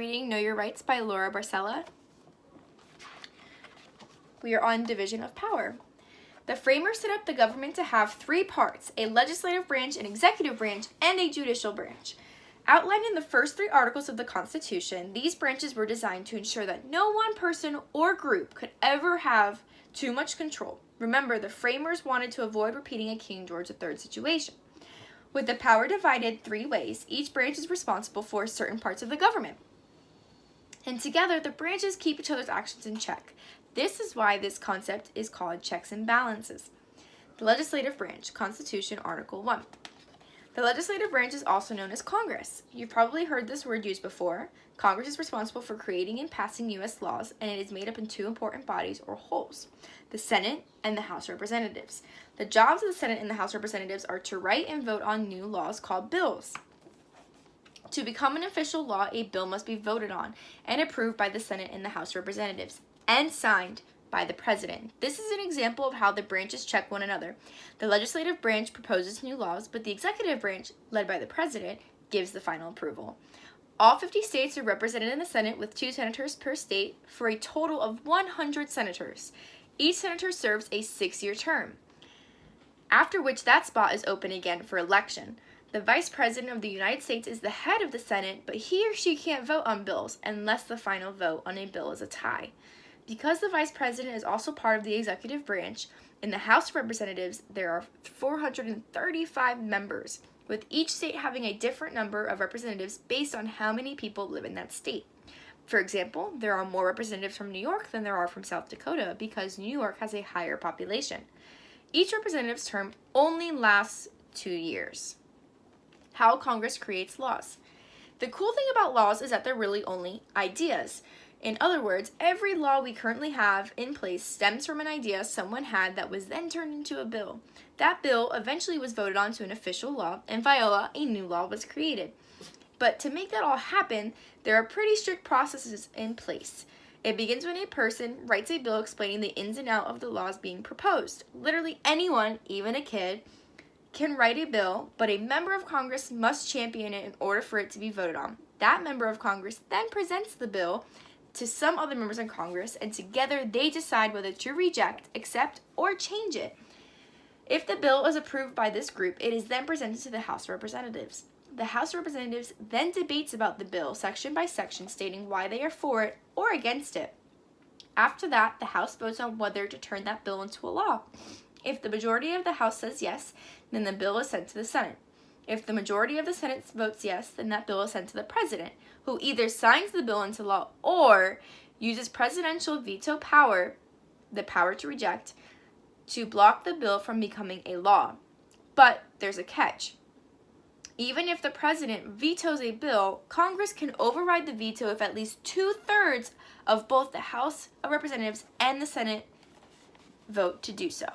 reading Know Your Rights by Laura Barcella. We are on division of power. The framers set up the government to have three parts: a legislative branch, an executive branch, and a judicial branch. Outlined in the first three articles of the Constitution, these branches were designed to ensure that no one person or group could ever have too much control. Remember, the framers wanted to avoid repeating a King George III situation. With the power divided three ways, each branch is responsible for certain parts of the government. And together, the branches keep each other's actions in check. This is why this concept is called checks and balances. The legislative branch, Constitution, Article 1. The legislative branch is also known as Congress. You've probably heard this word used before. Congress is responsible for creating and passing U.S. laws, and it is made up in two important bodies or wholes: the Senate and the House of Representatives. The jobs of the Senate and the House of Representatives are to write and vote on new laws called bills. To become an official law, a bill must be voted on and approved by the Senate and the House of Representatives and signed by the President. This is an example of how the branches check one another. The legislative branch proposes new laws, but the executive branch, led by the President, gives the final approval. All 50 states are represented in the Senate with 2 senators per state for a total of 100 senators. Each senator serves a 6-year term, after which that spot is open again for election. The Vice President of the United States is the head of the Senate, but he or she can't vote on bills unless the final vote on a bill is a tie. Because the Vice President is also part of the executive branch, in the House of Representatives there are 435 members, with each state having a different number of representatives based on how many people live in that state. For example, there are more representatives from New York than there are from South Dakota because New York has a higher population. Each representative's term only lasts 2 years. How Congress creates laws. The cool thing about laws is that they're really only ideas. In other words, every law we currently have in place stems from an idea someone had that was then turned into a bill. That bill eventually was voted on to an official law, and voila, a new law was created. But to make that all happen, there are pretty strict processes in place. It begins when a person writes a bill explaining the ins and outs of the laws being proposed. Literally anyone, even a kid, can write a bill, but a member of Congress must champion it in order for it to be voted on. That member of Congress then presents the bill to some other members in Congress, and together they decide whether to reject, accept, or change it. If the bill is approved by this group, it is then presented to the House of Representatives. The House of Representatives then debates about the bill section by section, stating why they are for it or against it. After that, the House votes on whether to turn that bill into a law. If the majority of the House says yes, then the bill is sent to the Senate. If the majority of the Senate votes yes, then that bill is sent to the President, who either signs the bill into law or uses presidential veto power, the power to reject, to block the bill from becoming a law. But there's a catch. Even if the President vetoes a bill, Congress can override the veto if at least 2/3 of both the House of Representatives and the Senate vote to do so.